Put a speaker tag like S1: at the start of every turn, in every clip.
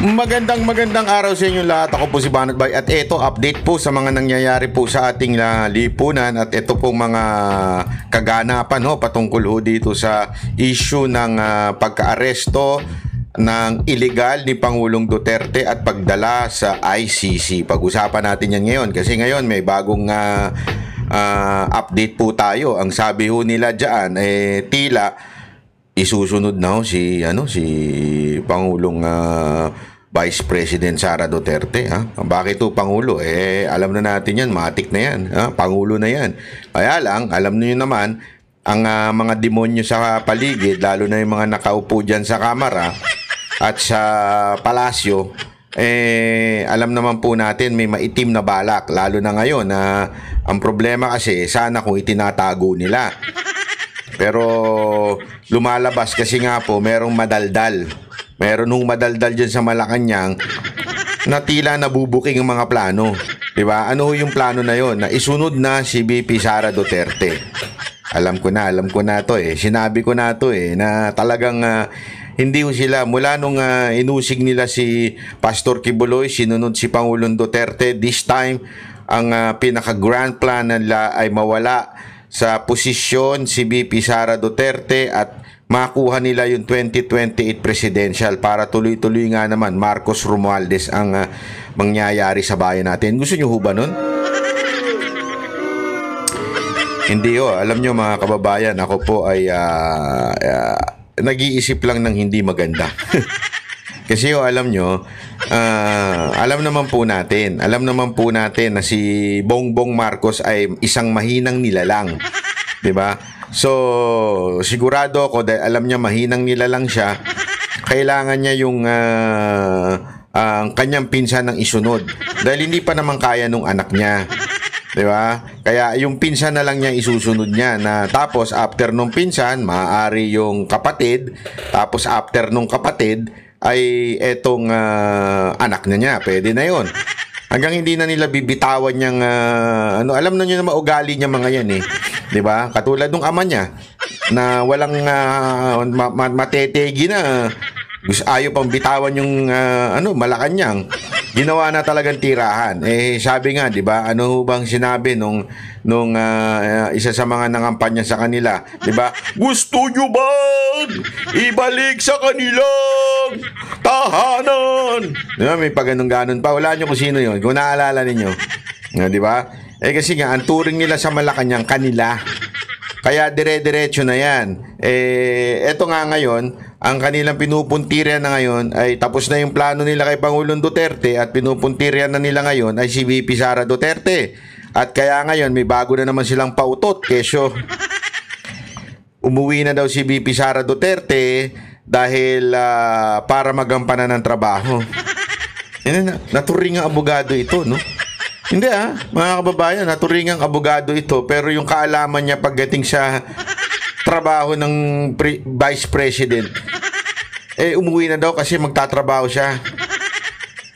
S1: Magandang araw sa inyo lahat. Ako po si Banat Bay at ito update po sa mga nangyayari po sa ating lipunan at ito po mga kaganapan patungkol dito sa issue ng pagka-aresto ng illegal ni Pangulong Duterte at pagdala sa ICC. Pag-usapan natin yan ngayon kasi ngayon may bagong update po tayo. Ang sabi nila diyan tila isusunod na si Pangulong Vice President Sara Duterte. Bakit Pangulo? Alam na natin yan, matik na yan. Pangulo na yan. Kaya lang, alam niyo naman, ang mga demonyo sa paligid, lalo na yung mga nakaupo dyan sa kamara at sa palasyo, alam naman po natin may maitim na balak. Lalo na ngayon, ang problema kasi, sana kung itinatago nila. Pero lumalabas kasi nga po, merong madaldal. Meron madaldal dyan sa Malacanang na tila nabubuking ang mga plano. Diba? Ano yung plano na yon? Na isunod na si VP Sara Duterte. Alam ko na to Sinabi ko na to na talagang hindi sila, mula nung inusig nila si Pastor Kibuloy, sinunod si Pangulong Duterte. This time, ang pinaka-grand plan nila ay mawala sa posisyon si VP Sara Duterte at makuha nila yung 2028 presidential para tuloy-tuloy nga naman Marcos Romualdez ang mangyayari sa bayan natin. Gusto nyo ba nun? Hindi alam nyo mga kababayan, ako po ay nag-iisip lang ng hindi maganda. Kasi alam nyo, alam naman po natin na si Bongbong Marcos ay isang mahinang nilalang. 'Di ba? So, sigurado ako dahil alam niya mahinang nilalang siya, kailangan niya yung ang kanyang pinsan ng isunod. Dahil hindi pa naman kaya nung anak niya. 'Di ba? Kaya yung pinsan na lang niya isusunod niya na tapos after nung pinsan, maaari yung kapatid, tapos after nung kapatid ay etong anak na niya. Pwede na 'yon. Hanggang hindi na nila bibitawan niyang alam na niyo na maugali niya mga yan 'Di ba? Katulad nung ama niya na walang matetegi na ayaw pang bitawan yung Malacanang. Ginawa na talagang tirahan. Sabi nga, 'di ba? Ano bang sinabi nung isa sa mga nangampanya sa kanila, 'di ba? Gusto niyo ba ibalik sa kanilang tahanan? Diba? May paganon-ganon pa. Wala niyo kung sino 'yon. Kung naalala ninyo. 'Di ba? Kasi nga, ang turing nila sa Malacanang kanila. Kaya dire-diretso na yan. Eto nga ngayon, ang kanilang pinupuntiryan na ngayon ay tapos na yung plano nila kay Pangulong Duterte at pinupuntiryan na nila ngayon ay si VP Sara Duterte. At kaya ngayon, may bago na naman silang pautot. Kesyo, umuwi na daw si VP Sara Duterte dahil para magampanan ng trabaho. Naturing ang abogado ito, no? Hindi mga kababayan, naturingang abogado ito pero yung kaalaman niya pagdating sa trabaho ng Vice President umuwi na daw kasi magtatrabaho siya.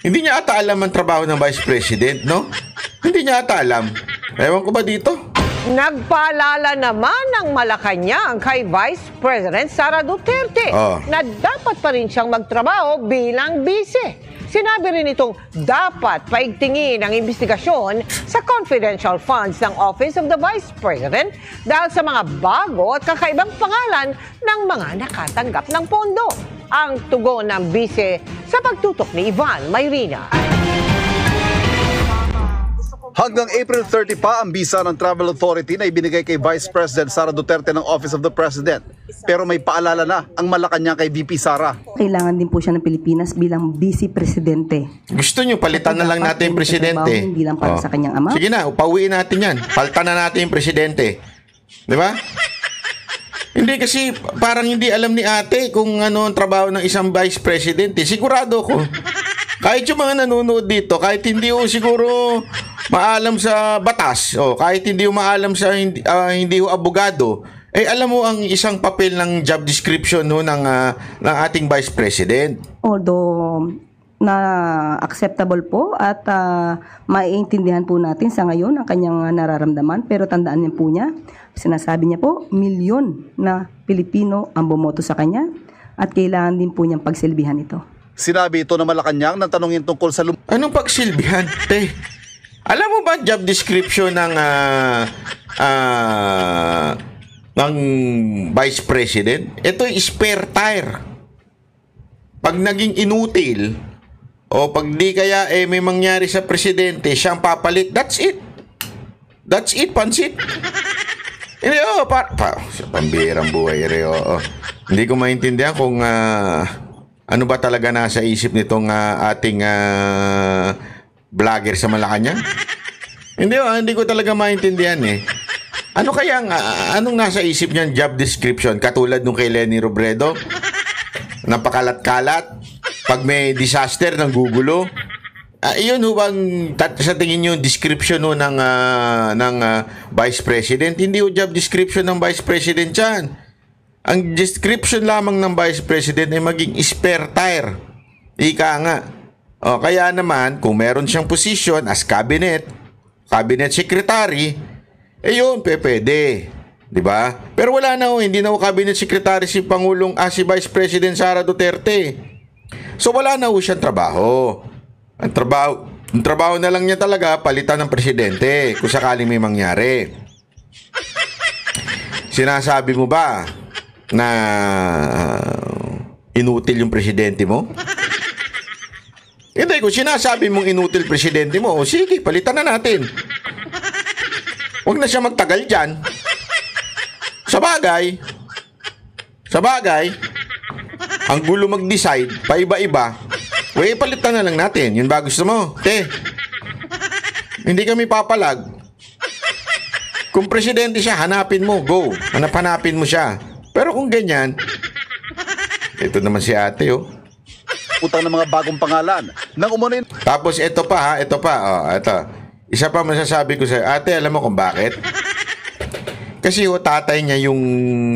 S1: Hindi niya ata alam ang trabaho ng Vice President, no? Hindi niya ata alam. Ewan ko ba dito?
S2: Nagpaalala naman ng Malacanang kay Vice President Sara Duterte na dapat pa rin siyang magtrabaho bilang vice. Sinabi rin itong dapat paigtingin ang investigasyon sa confidential funds ng Office of the Vice President dahil sa mga bago at kakaibang pangalan ng mga nakatanggap ng pondo. Ang tugon ng vice sa pagtutok ni Ivan Mayrina.
S3: Hanggang April 30 pa ang bisa ng Travel Authority na ibinigay kay Vice President Sara Duterte ng Office of the President. Pero may paalala na ang Malacanang kay VP Sara.
S4: Kailangan din po siya ng Pilipinas bilang Vice Presidente.
S1: Gusto nyo, palitan na lang natin yung presidente.
S4: Hindi lang para sa kanyang ama.
S1: Sige na, upauwiin natin yan. Palitan na natin yung presidente. Di ba? Hindi kasi parang hindi alam ni ate kung ano ang trabaho ng isang Vice President. Sigurado ko. Kahit yung mga nanonood dito, kahit hindi siguro maalam sa batas, kahit hindi maalam sa hindi abogado, alam mo ang isang papel ng job description ng ating Vice President.
S4: Although na acceptable po at maiintindihan po natin sa ngayon ang kanyang nararamdaman, pero tandaan niyo po niya, sinasabi niya po, milyon na Pilipino ang bumoto sa kanya at kailangan din po niyang pagsilbihan ito.
S3: Sinabi ito na Malacanang nang tanungin tungkol sa
S1: Anong pagsilbihan, te? Alam mo ba job description ng Vice President? Ito ay spare tire. Pag naging inutil, o pag di kaya may mangyari sa presidente, siyang papalit, that's it. That's it, pansit. Hindi, pambihirang buhay, Hindi ko maintindihan kung ano ba talaga nasa isip nitong ating vlogger sa Malacanang. Hindi ko talaga maintindihan eh. Ano kaya anong nasa isip niyan job description? Katulad nung kay Lenny Robredo? Napakalat-kalat? Pag may disaster, ng gugulo? Iyon ho bang sa tingin nyo description ho ng Vice President? Hindi ho job description ng Vice President yan. Ang description lamang ng Vice President ay maging spare tire. Ika nga. Kaya naman, kung meron siyang position as cabinet secretary, yun, pwede. Diba? Pero wala na ho, hindi na ho cabinet secretary si si Vice President Sara Duterte. So wala na ho siyang trabaho. Ang trabaho na lang niya talaga, palitan ng presidente kung sakaling may mangyari. Sinasabi mo ba na inutil yung presidente mo? Hindi, kung sinasabi mong inutil presidente mo, sige, palitan na natin. Huwag na siya magtagal dyan. Sa bagay, ang gulo mag-decide, paiba-iba, palitan na lang natin. Yun ba gusto mo? Hindi kami papalag. Kung presidente siya, hanapin mo. Go. Hanapin mo siya. Pero kung ganyan, ito naman si ate,
S3: utang ng mga bagong pangalan. Nang umunin.
S1: Tapos ito pa. Ito. Isa pa masasabi ko sa'yo, ate, alam mo kung bakit? Kasi tatay niya yung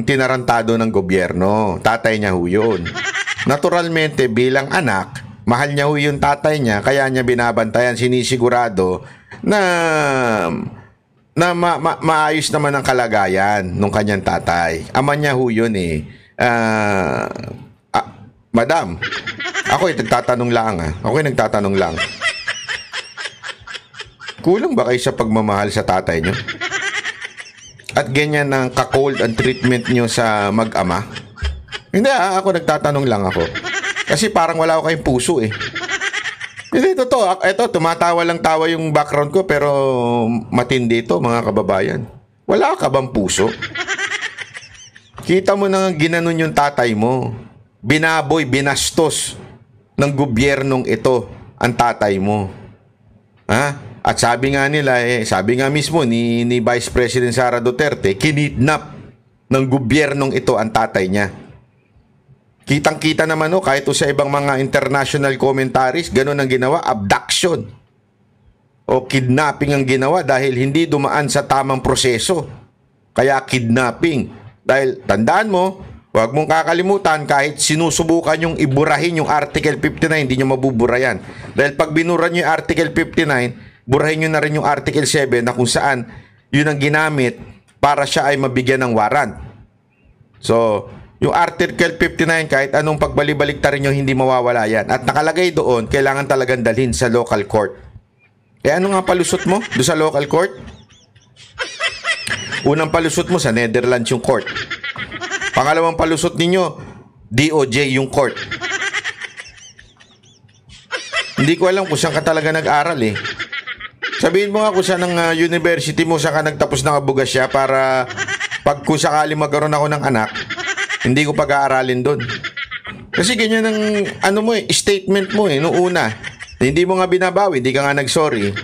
S1: tinarantado ng gobyerno. Tatay niya yun. Naturalmente, bilang anak, mahal niya yung tatay niya, kaya niya binabantayan, sinisigurado na maayos naman ang kalagayan ng kanyang tatay. Ama niya yun eh. Madam, ako nagtatanong lang. Kulang ba kayo sa pagmamahal sa tatay niyo? At ganyan ang ka-cold ang treatment nyo sa mag-ama? Hindi ako nagtatanong lang ako. Kasi parang wala ako kayong puso eh. Hindi, totoo. Ito, tumatawa lang tawa yung background ko pero matindi ito mga kababayan. Wala ka bang puso? Kita mo na ginanon yung tatay mo. Binaboy, binastos ng gobyernong ito ang tatay mo. Ha? At sabi nga mismo ni Vice President Sara Duterte, kinidnap ng gobyernong ito ang tatay niya. Kitang-kita naman kahit sa ibang mga international commentaries, ganun ang ginawa, abduction. O kidnapping ang ginawa dahil hindi dumaan sa tamang proseso. Kaya kidnapping. Dahil tandaan mo, huwag mong kakalimutan, kahit sinusubukan yung iburahin yung Article 59, hindi nyo mabubura yan. Dahil pag binura nyo yung Article 59, burahin nyo na rin yung Article 7 na kung saan yun ang ginamit para siya ay mabigyan ng warrant. So, yung Article 59, kahit anong pagbalik-baliktarin nyo, hindi mawawala yan. At nakalagay doon, kailangan talagang dalhin sa local court. Ano nga palusot mo doon sa local court? Unang palusot mo sa Netherlands yung court. Pangalawang palusot ninyo, DOJ yung court. Hindi ko alam kung saan ka talaga nag-aral eh. Sabihin mo nga kung saan ang university mo, saan ka nagtapos ng abogasya para pag kung sakali magkaroon ako ng anak, hindi ko pag-aaralin doon. Kasi ganyan ang statement mo noong una. Hindi mo nga binabawi, hindi ka nga nag-sorry.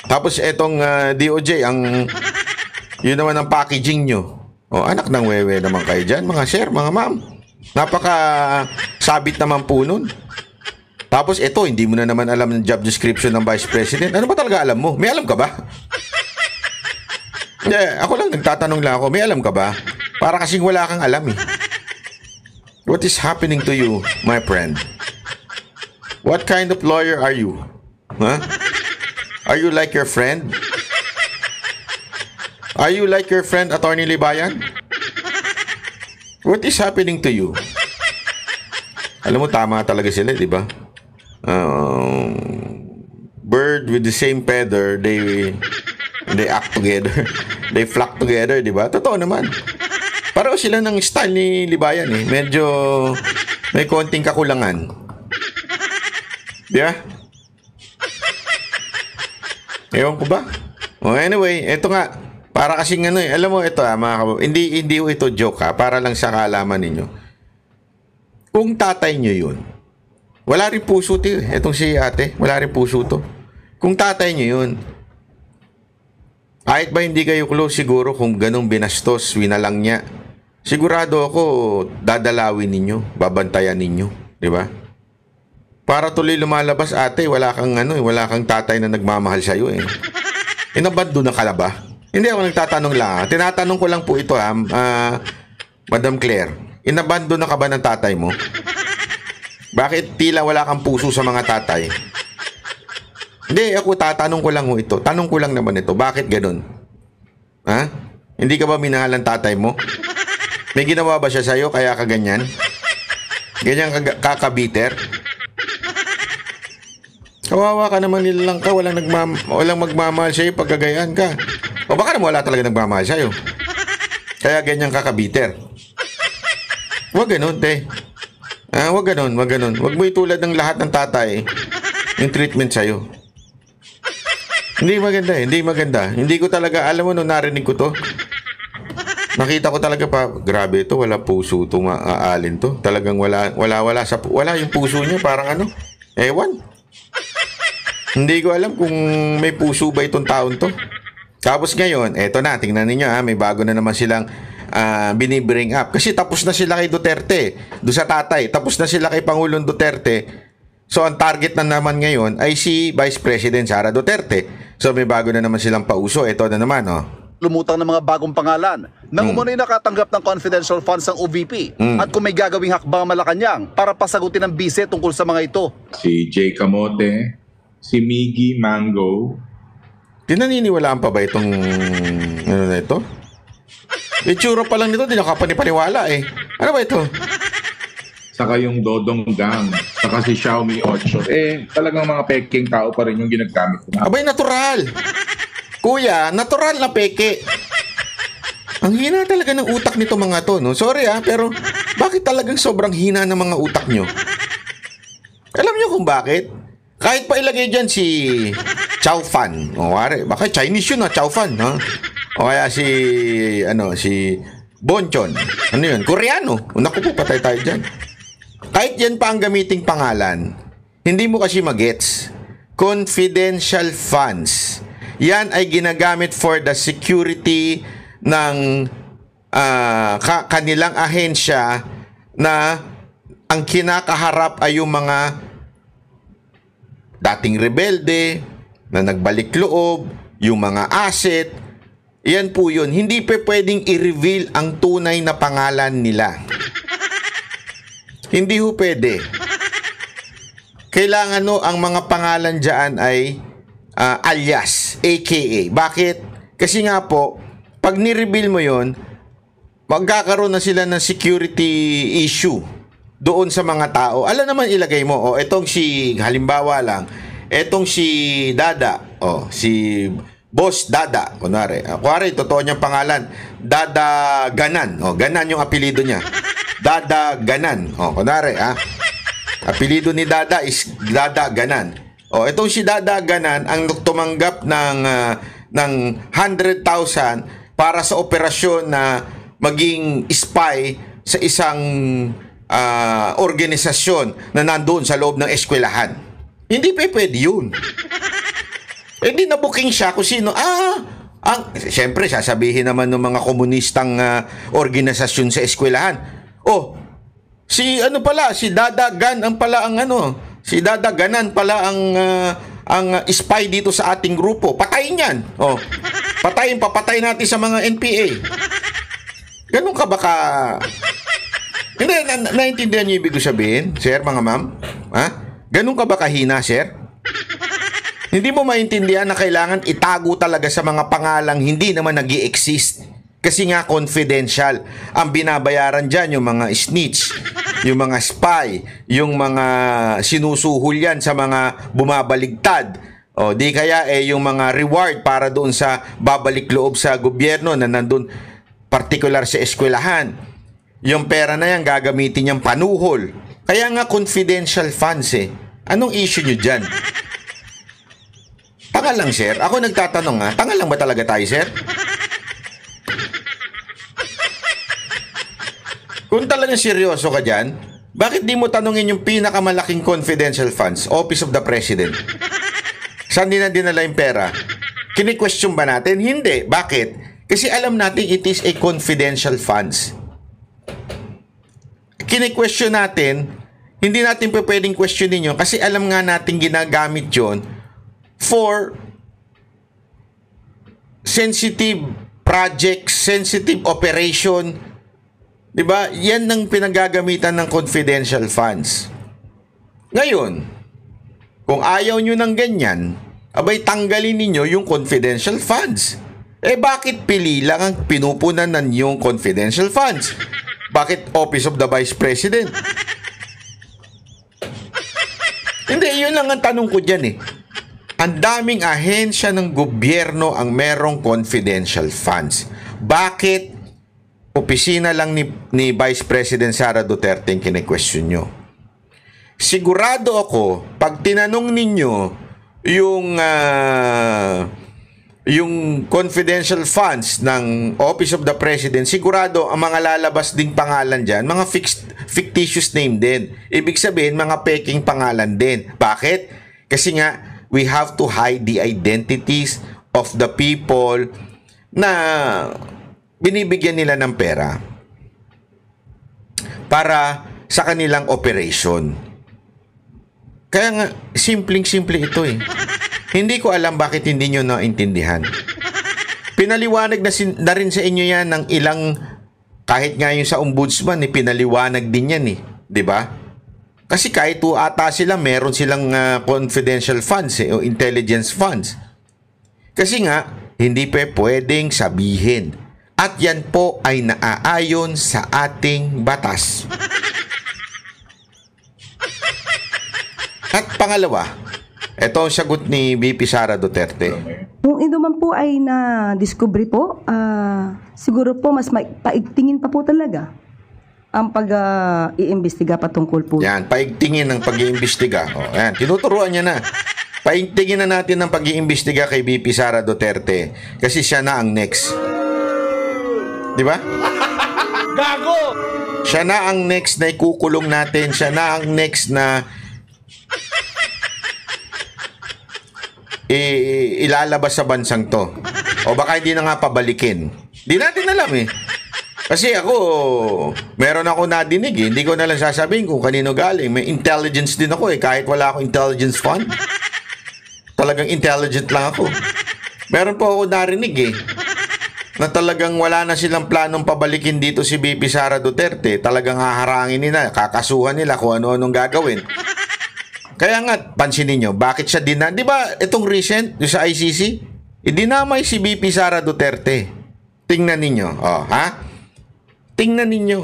S1: Tapos etong DOJ, yun naman ang packaging nyo. Anak ng wewe naman kayo dyan, mga sir, mga ma'am. Napaka-sabit naman po nun. Tapos ito, hindi mo na naman alam ng job description ng Vice President. Ano ba talaga alam mo? May alam ka ba? Ako lang, nagtatanong lang ako. May alam ka ba? Para kasing wala kang alam eh. What is happening to you, my friend? What kind of lawyer are you? Huh? Are you like your friend? Are you like your friend, Attorney Libayan? What is happening to you? Alam mo, tama talaga sila, di ba? Bird with the same feather, they act together. They flock together, di ba? Totoo naman. Pareho sila ng style ni Libayan eh. Medyo may konting kakulangan. Di ba? Ewan ko ba? Anyway, eto nga. Para kasing ano eh. Alam mo, ito hindi ito joke para lang sa kaalaman ninyo. Kung tatay nyo yun, wala rin puso to eh. Etong si ate, wala rin puso to. Kung tatay nyo yun, kahit ba hindi kayo close siguro kung ganong binastos, winalang niya, sigurado ako dadalawin ninyo, babantayan ninyo, di ba? Para tuloy lumalabas, ate, wala kang tatay na nagmamahal sa iyo eh. Inabando na ka na ba? Hindi ako nagtatanong lang. Tinatanong ko lang po ito Madam Claire, inabando na ka ba ng tatay mo? Bakit tila wala kang puso sa mga tatay? Hindi, ako tatanong ko lang ito. Tanong ko lang naman ito. Bakit ganun? Ha? Hindi ka ba minahal ng tatay mo? May ginawa ba siya sa'yo kaya ka ganyan? Ganyan kakabiter? Kawawa ka naman, nilalang ka. Walang magmamahal sa'yo pag gagayaan ka. O baka naman wala talaga nagmamahal sa'yo. Kaya ganyan kakabiter. Huwag ganun, te. Huwag ganun. Huwag mo itulad ng lahat ng tatay yung treatment sa'yo. Hindi maganda. Hindi ko talaga, alam mo, nung narinig ko to, nakita ko talaga pa, grabe ito, wala puso itong aalin to. Talagang wala yung puso niya, parang ewan. Hindi ko alam kung may puso ba itong taon to. Tapos ngayon, eto na, tingnan ninyo may bago na naman silang binibring up. Kasi tapos na sila kay Duterte, doon sa tatay, tapos na sila kay Pangulong Duterte. So, ang target na naman ngayon ay si Vice President Sara Duterte. So, may bago na naman silang pauso. Ito na naman,
S3: Lumutang ng mga bagong pangalan nang umunoy nakatanggap ng confidential funds ng OVP at kung may gagawing hakbang Malacanang para pasagutin ang bise tungkol sa mga ito.
S5: Si Jay Camote, si Miggy Mango.
S1: Dinaniniwalaan pa ba itong na ito? Itsura pa lang nito, di nakapanipaniwala eh. Ano ba ito?
S5: Saka yung Dodong Gang, saka si Xiaomi 8. Talagang mga peking tao pa rin yung ginagamit ko.
S1: Abay, natural. Kuya, natural na peke. Ang hina talaga ng utak nito mga to, no? Sorry pero bakit talagang sobrang hina ng mga utak nyo? Alam nyo kung bakit? Kahit pa ilagay dyan si Chow Fan. Baka Chinese yun Chow Fan, ha? O kaya si Bonchon. Ano yun? Koreano. Naku po, patay tayo dyan. Kahit yan pa ang gamiting pangalan, hindi mo kasi magets. Confidential funds. Yan ay ginagamit for the security ng kanilang ahensya na ang kinakaharap ay yung mga dating rebelde na nagbalik loob, yung mga asset. Yan po yun. Hindi pa pwedeng i-reveal ang tunay na pangalan nila. Hindi ho pwede. Kailangan ang mga pangalan dyan ay alias, aka. Bakit? Kasi nga po, pag ni-reveal mo yon, magkakaroon na sila ng security issue doon sa mga tao. Alam naman ilagay mo, etong si, halimbawa lang, etong si Dada, si Boss Dada, kunwari, totoo niyang pangalan, Dada Ganan, Ganan yung apelido niya. Dada Ganan. Kunwari, apelido ni Dada is Dada Ganan. Itong si Dada Ganan ang tumanggap ng 100,000 para sa operasyon na maging spy sa isang organisasyon na nandoon sa loob ng eskwelahan. Hindi pa pwede yun. Hindi na booking siya kung sino. Siyempre, sasabihin naman ng mga komunistang organisasyon sa eskwelahan. Si Dada Ganan pala ang spy dito sa ating grupo. Patayin yan. Papatayin natin sa mga NPA. Ganun ka baka... Hindi, naintindihan niyo ibig ko sabihin, sir, mga ma'am? Ganun ka ba kahina, sir? Hindi mo maintindihan na kailangan itago talaga sa mga pangalang hindi naman nag-i-exist. Kasi nga confidential. Ang binabayaran dyan yung mga snitch, yung mga spy, yung mga sinusuhol yan sa mga bumabaligtad, o di kaya yung mga reward para doon sa babalik loob sa gobyerno na nandun particular sa eskwelahan. Yung pera na yan gagamitin niyang panuhol. Kaya nga confidential funds Anong issue nyo dyan? Tanga lang, sir. Ako nagtatanong tanga lang ba talaga tayo, sir? Kung talagang seryoso ka dyan, bakit di mo tanungin yung pinakamalaking confidential funds, Office of the President? Saan din na dinala yung pera? Kini-question ba natin? Hindi. Bakit? Kasi alam natin it is a confidential funds. Kini-question natin, hindi natin pwedeng questionin yun kasi alam nga natin ginagamit yun for sensitive projects, sensitive operation. Diba? Yan ang pinagagamitan ng confidential funds. Ngayon, kung ayaw nyo ng ganyan, abay tanggalin ninyo yung confidential funds. Bakit pili lang ang pinupunan ng yung confidential funds? Bakit Office of the Vice President? Hindi, yun lang ang tanong ko dyan Ang daming ahensya ng gobyerno ang merong confidential funds. Bakit opisina lang ni Vice President Sara Duterte ang kine-question nyo? Sigurado ako, pag tinanong ninyo yung confidential funds ng Office of the President, sigurado ang mga lalabas ding pangalan dyan, mga fictitious name din. Ibig sabihin, mga peking pangalan din. Bakit? Kasi nga, we have to hide the identities of the people na binibigyan nila ng pera para sa kanilang operation. Kaya nga, simpleng-simple ito Hindi ko alam bakit hindi nyo naintindihan. Pinaliwanag na rin sa inyo yan ng ilang, kahit nga yung sa ombudsman, pinaliwanag din yan Diba? Kasi kahit ata sila, meron silang confidential funds o intelligence funds. Kasi nga, hindi pwedeng sabihin. At yan po ay naaayon sa ating batas. At pangalawa, ito ang sagot ni VP Sara Duterte.
S4: Kung ito man po ay na-discovery po, siguro po mas paigtingin pa po talaga ang pag-iimbestiga patungkol po.
S1: Yan, paigtingin ng pag-iimbestiga. Yan, tinuturuan niya na. Paigtingin na natin ng pag-iimbestiga kay VP Sara Duterte kasi siya na ang next. Di ba?
S3: Gago!
S1: Siya na ang next na ikukulong natin. Siya na ang next na ilalabas sa bansang to. O baka hindi na nga pabalikin. Di natin alam Kasi ako, meron ako nadinig Hindi ko na lang sasabihin kung kanino galing. May intelligence din ako kahit wala akong intelligence fund. Talagang intelligent lang ako. Meron po ako narinig na talagang wala na silang planong pabalikin dito si VP Sara Duterte. Talagang haharangin nila, kakasuhan nila kung ano-anong gagawin. Kaya nga, pansinin nyo, bakit siya di ba itong recent, yung sa ICC, dinamay si VP Sara Duterte. Tingnan ninyo, Tingnan ninyo.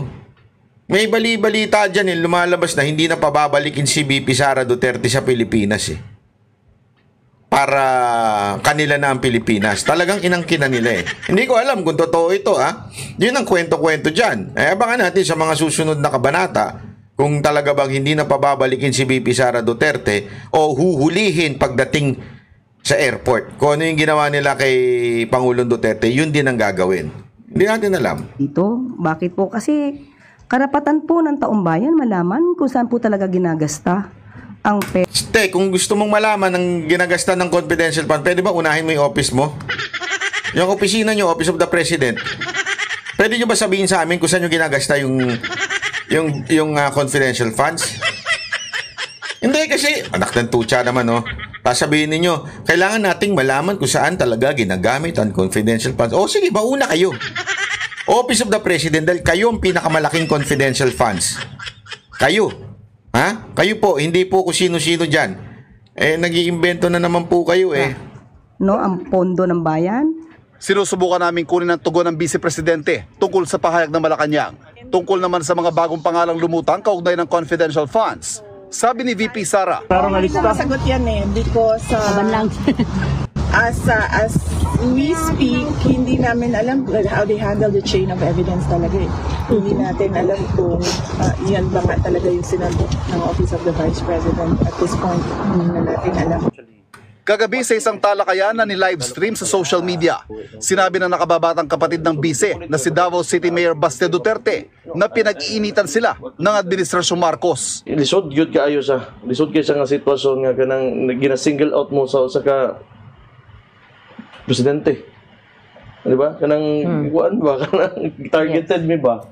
S1: May bali-balita dyan lumalabas na hindi na pababalikin si VP Sara Duterte sa Pilipinas para kanila na ang Pilipinas. Talagang inangkinan nila Hindi ko alam kung totoo ito Yun ang kwento-kwento dyan. Abangan natin sa mga susunod na kabanata kung talaga bang hindi na pababalikin si VP Sara Duterte o huhulihin pagdating sa airport. Kung ano yung ginawa nila kay Pangulong Duterte, yun din ang gagawin. Hindi natin alam.
S4: Dito, bakit po? Kasi karapatan po ng taong bayan malaman kung saan po talaga ginagasta ang pera.
S1: Kung gusto mong malaman ang ginagasta ng confidential fund, pwede ba unahin mo yung office mo? Yung opisina nyo, Office of the President. Pwede nyo ba sabihin sa amin kung saan nyo ginagasta yung confidential funds? Hindi kasi, anak ng tutsa naman sasabihin ninyo, kailangan nating malaman kung saan talaga ginagamit ang confidential funds. Sige, bauna kayo. Office of the President, dahil kayo ang pinakamalaking confidential funds. Kayo. Kayo po, hindi po kung sino-sino dyan. Nag-iimbento na naman po kayo
S4: Ang pondo ng bayan.
S3: Sinusubukan namin kunin ang tugon ng Vice Presidente tungkol sa pahayag ng Malacanang. Tungkol naman sa mga bagong pangalang lumutang kaugnay ng confidential funds, sabi ni VP Sara,
S6: parang masagot yan because as we speak, hindi namin alam how they handle the chain of evidence talaga eh. Hindi natin alam kung yan ba nga talaga yung sinagot ng Office of the Vice President at this point. Hindi na natin alam.
S3: kagabi sa isang talakayan na ni-live stream sa social media, sinabi ng nakababatang kapatid ng bise na si Davao City Mayor Baste Duterte na pinag-iinitan sila ng Administrasyong Marcos.
S7: Lisod gyud kaayo sa nga sitwasyon nga kanang gina-single out mo sa usa ka presidente. Di ba? Kanang kuan ba kanang targeted mi ba?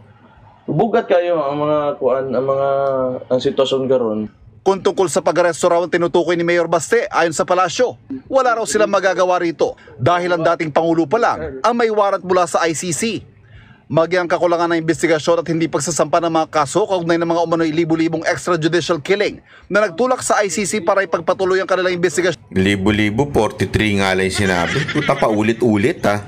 S7: Bugat kayo ang mga kuan ang sitwasyon karon.
S3: Kung tungkol sa pag-aresto raw ang tinutukoy ni Mayor Baste, ayon sa palasyo, wala raw silang magagawa rito dahil ang dating Pangulo pa lang ang may warrant mula sa ICC. Magyang kakulangan ng investigasyon at hindi pagsasampa ng mga kaso kaugnay ng mga umano'y libu-libong extrajudicial killing na nagtulak sa ICC para ipagpatuloy ang kanilang investigasyon.
S1: Libo-libo, 43 nga lang sinabi. Puta pa ulit-ulit ha.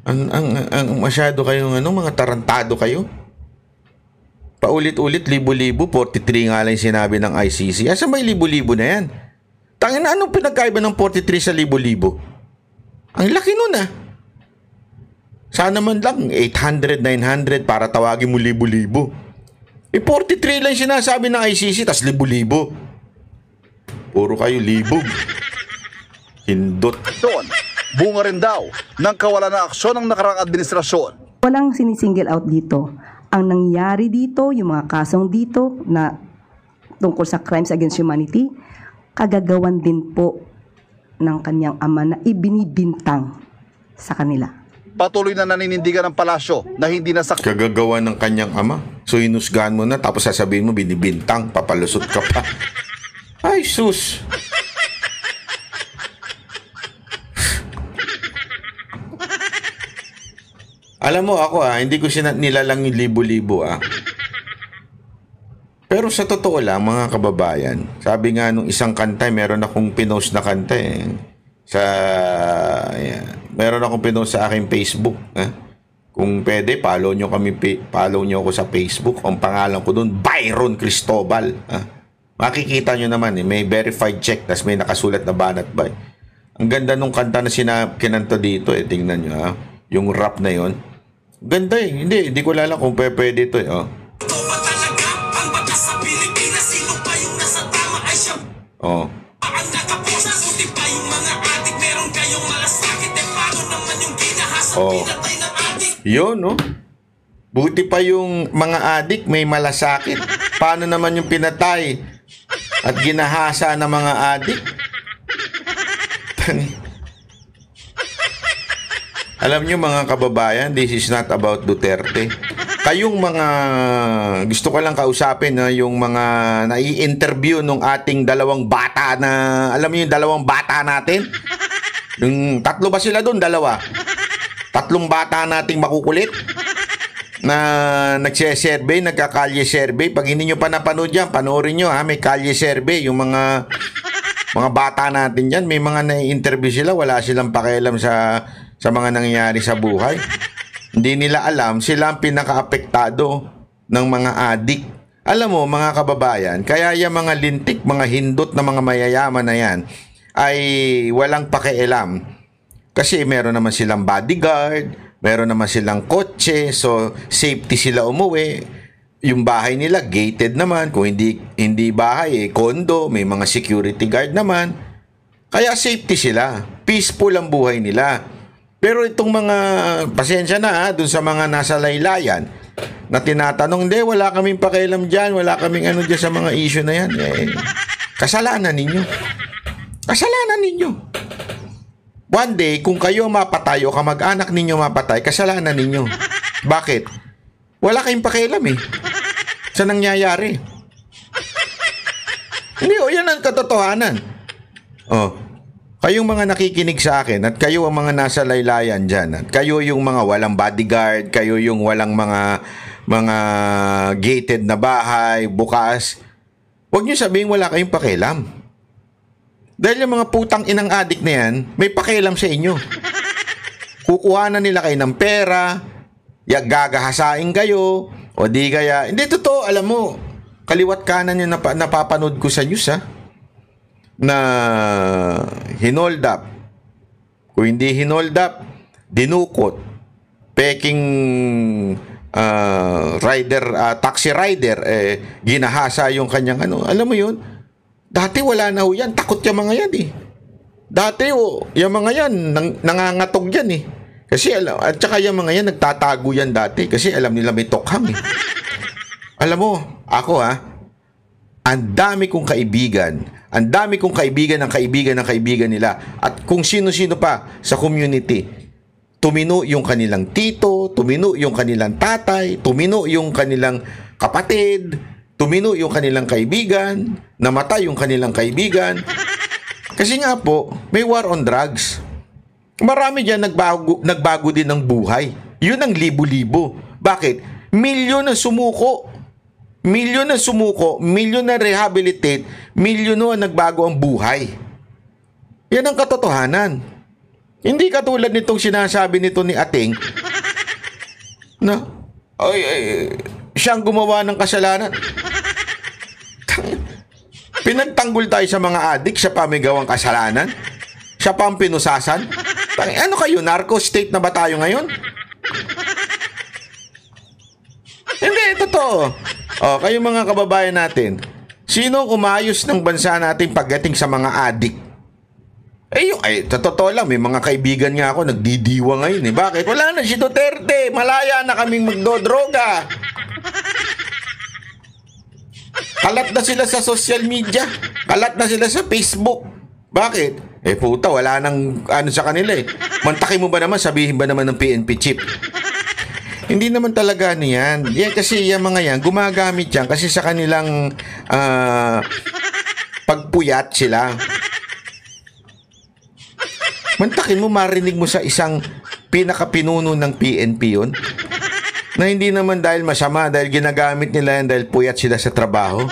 S1: Ang masyado kayong mga tarantado kayo. Paulit-ulit, libo-libo, 43 nga lang sinabi ng ICC. Asa may libo-libo na yan? Tangin na, anong pinagkaiba ng 43 sa libo-libo? Ang laki nun ah. Sana man lang 800, 900 para tawagin mo libo-libo. 43 lang sinasabi ng ICC, tas libo-libo. Puro kayo libog. Hindot.
S3: Bunga rin daw ng kawalan ng aksyon ng nakarang administrasyon.
S4: Walang sinisingle out dito. Ang nangyari dito, yung mga kasong dito na tungkol sa crimes against humanity, kagagawan din po ng kanyang ama na ibinibintang sa kanila.
S3: Patuloy na naninindigan ng palasyo na hindi na
S1: kagagawa ng kanyang ama. So hinusgahan mo na tapos sasabihin mo binibintang, papalusot ka pa. Ay sus. Alam mo ako hindi ko nilalang yung libo-libo Pero sa totoo lang mga kababayan, sabi nga nung isang kanta, meron akong pinost na kanta meron akong pinost sa aking Facebook. Kung pwede, follow nyo ako sa Facebook. Ang pangalan ko doon, Byron Cristobal. Makikita nyo naman, may verified check, tas may nakasulat na banat by. Ang ganda nung kanta na kinanta dito, tingnan nyo yung rap na yon. Ganda hindi ko lala kung pwede ito Oh. Oh. Yun, no? Buti pa yung mga adik may malasakit. Paano naman yung pinatay at ginahasa ng mga adik? Alam nyo mga kababayan, this is not about Duterte. Kayong mga, gusto ko lang kausapin yung mga nai-interview nung ating dalawang bata na, alam niyo yung dalawang bata natin? Yung tatlo ba sila doon? Dalawa. Tatlong bata nating makukulit na nagse-survey, nagka-kalye survey. Pag hindi nyo pa napanood yan, panoorin nyo may kalye survey. Yung mga bata natin yan, may mga nai-interview sila, wala silang pakialam sa mga nangyayari sa buhay. Hindi nila alam, sila ang pinaka-apektado ng mga adik. Alam mo, mga kababayan, kaya yung mga lintik, mga hindot na mga mayayaman na yan, ay walang pakialam. Kasi meron naman silang bodyguard, meron naman silang kotse, so safety sila umuwi. Yung bahay nila, gated naman. Kung hindi bahay, condo, may mga security guard naman. Kaya safety sila. Peaceful ang buhay nila. Pero itong mga, pasensya na dun sa mga nasa laylayan, na tinatanong, hindi, wala kaming pakialam dyan, wala kaming dyan sa mga issue na yan. Kasalanan ninyo. Kasalanan ninyo. One day, kung kayo mapatay o kamag-anak ninyo mapatay, kasalanan ninyo. Bakit? Wala kayong pakialam sa nangyayari. Hindi, yan ang katotohanan. Kayong mga nakikinig sa akin at kayo ang mga nasa laylayan dyan at kayo yung mga walang bodyguard, kayo yung walang mga gated na bahay, bukas, huwag nyo sabihin wala kayong pakialam. Dahil yung mga putang inang adik na yan, may pakialam sa inyo. kukuhanan nila kayo ng pera, gagahasain kayo, o di kaya, hindi totoo, alam mo, kaliwat kanan yung napapanood ko sa news, na hinold up. Kung hindi hinold up, dinukot, peking taxi rider, ginahasa yung kanyang ano. Alam mo yun, dati wala na ho yan, takot yung mga yan Dati yung mga yan, nangangatog yan Kasi at saka yung mga yan, nagtatago yan dati, kasi alam nila may tokhang Alam mo, ako ang dami kong kaibigan, ng kaibigan nila, at kung sino-sino pa sa community, tumino yung kanilang tito, tumino yung kanilang tatay, tumino yung kanilang kapatid, tumino yung kanilang kaibigan, namatay yung kanilang kaibigan. Kasi nga po, may war on drugs. Marami dyan nagbago din ng buhay. Yun ang libo-libo. Bakit? Milyon na sumuko, milyon na rehabilitate, milyon na nagbago ang buhay. Yan ang katotohanan. Hindi katulad nitong sinasabi nito ni Ating na siyang gumawa ng kasalanan. Pinagtanggol tayo sa mga adik, siya pa may gawang kasalanan, siya pa ang pinusasan. Ano kayo, narco state na ba tayo ngayon? Hindi, totoo. Kayo mga kababayan natin, sino ang umayos ng bansa natin pagdating sa mga adik? Totoo lang, may mga kaibigan nga ako nagdidiwa ngayon Bakit? Wala na si Duterte, malaya na kaming magdodroga. Kalat na sila sa social media, kalat na sila sa Facebook. Bakit? Puta, wala nang ano sa kanila Mantakin mo ba naman, sabihin ba naman ng PNP chip? Hindi naman talaga niyan. Kasi yung mga yan, gumagamit yan kasi sa kanilang pagpuyat sila. Mantakin mo, marinig mo sa isang pinakapinuno ng PNP yun, na hindi naman dahil masama, dahil ginagamit nila yan dahil puyat sila sa trabaho.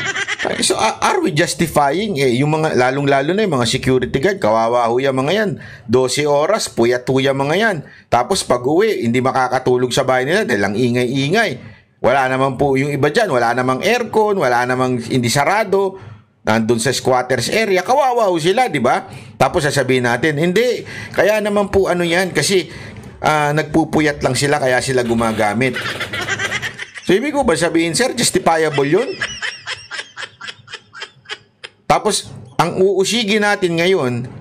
S1: So, are we justifying? Yung mga, lalong-lalo na yung mga security guard, kawawa ho yung mga yan. 12 oras, puyat ho yung mga yan. Tapos pag-uwi, hindi makakatulog sa bahay nila dahil ang ingay-ingay. Wala naman po yung iba dyan, wala namang aircon, wala namang hindi sarado, nandun sa squatters area, kawawa ho sila, di ba? Tapos sasabihin natin, hindi, kaya naman po ano yan, kasi nagpupuyat lang sila, kaya sila gumagamit. So, ibig ko ba sabihin, sir, justifiable yun? Tapos, ang uusigin natin ngayon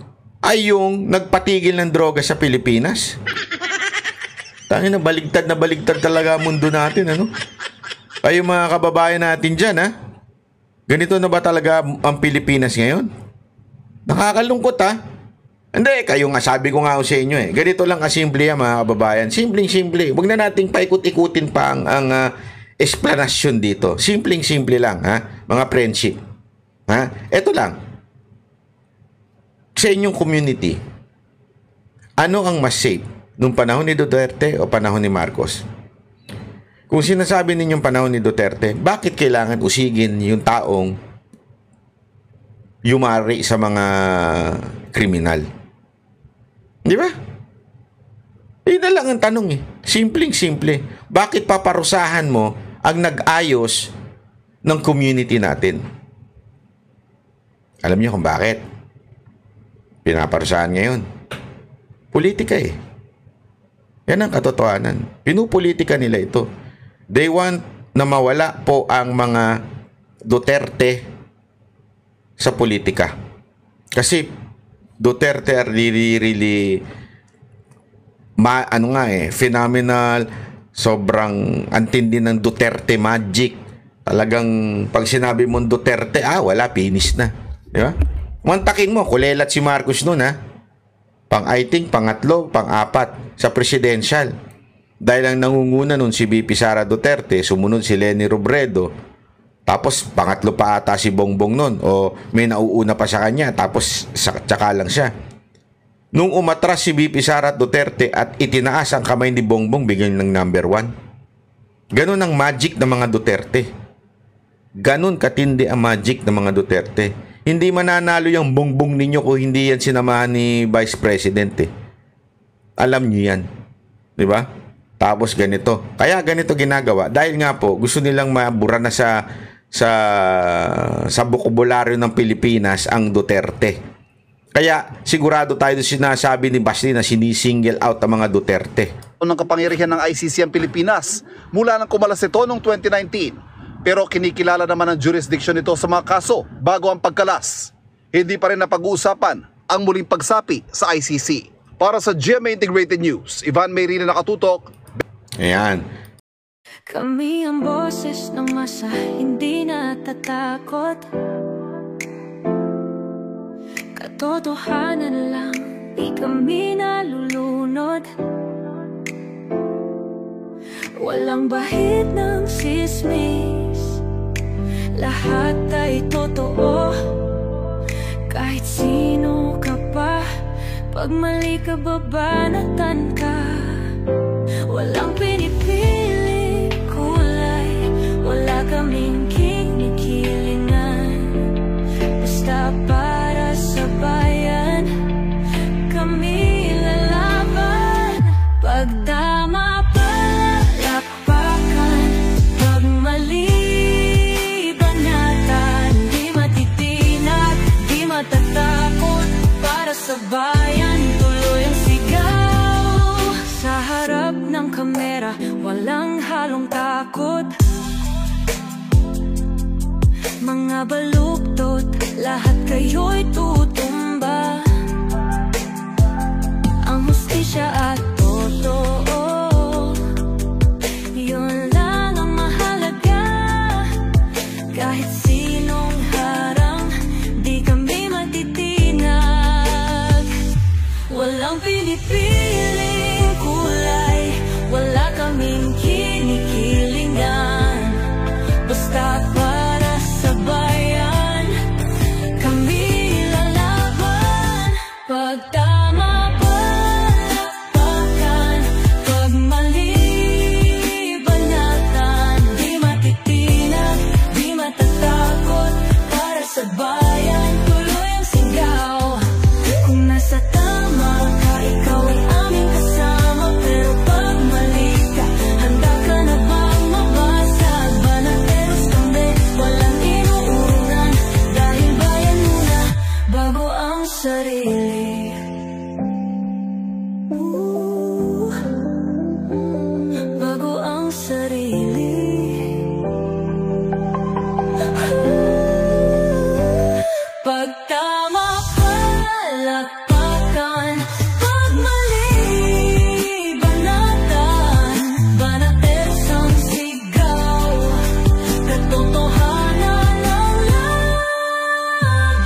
S1: ay yung nagpatigil ng droga sa Pilipinas. Tangin na baligtad talaga ang mundo natin, ano? Kayo mga kababayan natin dyan, ganito na ba talaga ang Pilipinas ngayon? Nakakalungkot, Hindi, kayo nga, sabi ko nga sa inyo ganito lang kasimple mga kababayan. Simpleng-simple. Huwag na nating paikot-ikutin pa ang explanation dito. Simpleng-simple lang, mga friendship. Ito lang. Sa inyong community, ano ang mas safe? Nung panahon ni Duterte o panahon ni Marcos? Kung sinasabi ninyong panahon ni Duterte, bakit kailangan usigin yung taong yumari sa mga kriminal? Di ba? Yun na lang ang tanong Simpleng-simple. Bakit paparusahan mo ang nag-ayos ng community natin? Alam niyo kung bakit? Pinaparusahan ngayon. Politika Yan ang katotohanan. Pinupolitika nila ito. They want na mawala po ang mga Duterte sa politika. Kasi Duterte are really phenomenal. Sobrang antindi ng Duterte magic. Talagang pag sinabi mong Duterte, wala, finish na. Di ba? Mantakin mo, kulelat si Marcos noon pangatlo, pang-apat sa presidential. Dahil ang nangunguna noon si VP Sara Duterte, sumunod si Leni Robredo, tapos pangatlo pa ata si Bongbong noon, o may nauuna pa sa kanya, tapos tsaka lang siya. Nung umatras si VP Sara Duterte at itinaas ang kamay ni Bongbong, bigyan ng number 1. Ganun ang magic ng mga Duterte. Ganun katindi ang magic ng mga Duterte. Hindi mananalo yung bongbong ninyo kung hindi yan sinamahan ni Vice President Alam nyo yan. 'Di ba? Tapos ganito. Kaya ganito ginagawa dahil nga po gusto nilang mabura na sa bokabularyo ng Pilipinas ang Duterte. Kaya sigurado tayo sinasabi ni Basti na sinisingle out ang mga Duterte.
S3: Ng kapangyarihan ng ICC ang Pilipinas mula nang kumalas ito noong 2019. Pero kinikilala naman ang jurisdiction nito sa mga kaso bago ang pagkalas. Hindi pa rin napag-uusapan ang muling pagsapi sa ICC. Para sa GMA Integrated News, Ivan Mayrina nakatutok.
S1: Ayan.
S8: Kami ang boses ng masa, hindi natatakot. Katotohanan lang, di kami nalulunod. Walang bahid ng sismis, lahat ay totoo. Kahit sino ka pa, pag mali ka babanatan ka. Walang pinipiling kulay, wala kaming kinikilingan. Basta para sa bayan, kami lalaban. Pagtama palakpakan, pag mali banatan. Di matitinag, di matatakot, para sa bayan tuloy ang sigaw. Sa harap ng kamera, walang halong takot. Mga baluktot, lahat kayo'y tutumba. Ang hustisya at totoo, yun lang ang mahalaga. Kahit sinong harang, di kami matitinag. Walang pinipiling kulay, wala kaming kinikilingan. Basta para sa bayan, kami lalaban. Pagtama palakpakan, pag mali banatan. Di matitinag, di matatakot, para sa bayan tuloy ang sigaw. Kung nasa tama ka, ikaw ay aming kasama. Pero pag mali ka, handa ka na bang mabasag? Banateros kami, walang inuunan. Dahil bayan muna, bago ang sarili. Bago ang sarili. Pagtama palakpakan, pag mali banatan. Banateros ang sigaw, katotohanan ang laban.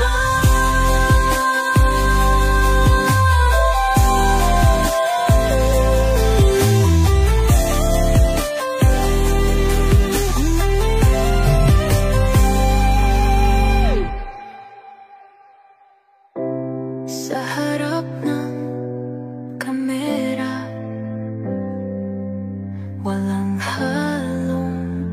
S8: Sa harap ng kamera, walang halong